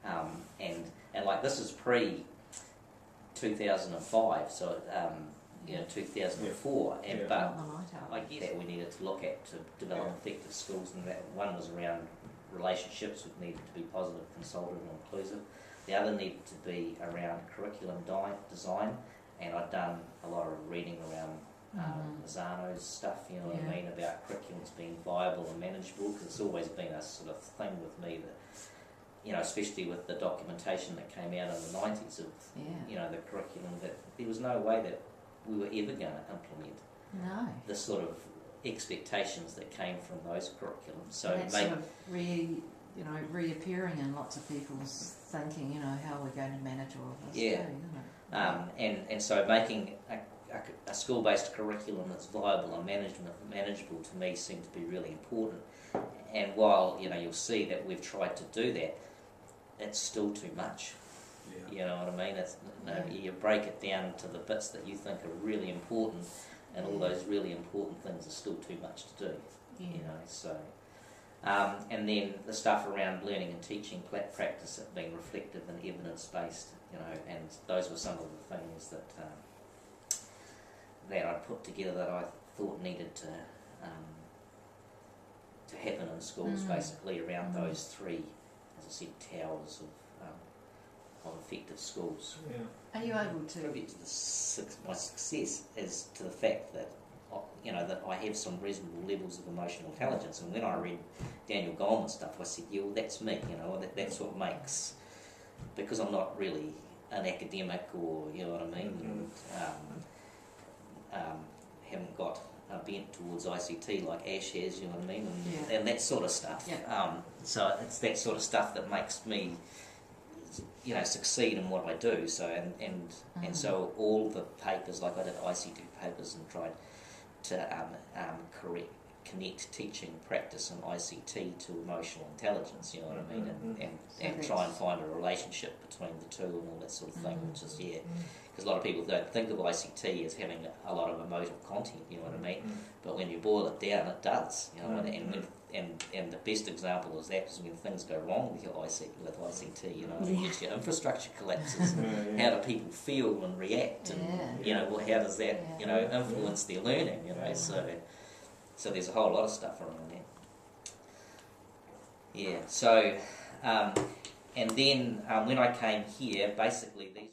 And like this is pre 2005, so 2004, and but I get that we needed to look at to develop effective schools, and that one was around relationships, which needed to be positive, consultative and inclusive. The other needed to be around curriculum design, and I'd done a lot of reading around Mazzano's stuff, you know what I mean, about curriculums being viable and manageable, because it's always been a sort of thing with me that, you know, especially with the documentation that came out in the 90s of, you know, the curriculum, that there was no way that we were ever going to implement the sort of expectations that came from those curriculums. So and that's sort of reappearing in lots of people's thinking, you know, how we're going to manage all of this too, isn't it? And so making a school-based curriculum that's viable and manageable to me seemed to be really important. And while, you know, you'll see that we've tried to do that, it's still too much. You know what I mean? It's, you break it down to the bits that you think are really important, and all those really important things are still too much to do. You know, so and then the stuff around learning and teaching practice being reflective and evidence-based, you know, and those were some of the things that that I put together that I thought needed to happen in schools, basically around those three, as I said, towers of effective schools. Are you able to? Attribute to my success is to the fact that, you know, that I have some reasonable levels of emotional intelligence, and when I read Daniel Goleman's stuff, I said, yeah, well, that's me, you know, that's what makes, because I'm not really an academic, or, you know what I mean, haven't got a bent towards ICT like Ash has, you know what I mean, and that sort of stuff. So it's that sort of stuff that makes me, you know, succeed in what I do. So and so all the papers, like I did ICT papers and tried to connect teaching practice and ICT to emotional intelligence, you know what I mean, and try and find a relationship between the two and all that sort of thing, which is, because a lot of people don't think of ICT as having a lot of emotive content, you know what I mean, but when you boil it down, it does, you know, and the best example is that is when things go wrong with your ICT, you know, your infrastructure collapses, how do people feel and react, and you know, well, how does that, you know, influence their learning, you know, so there's a whole lot of stuff around that. So and then when I came here, basically these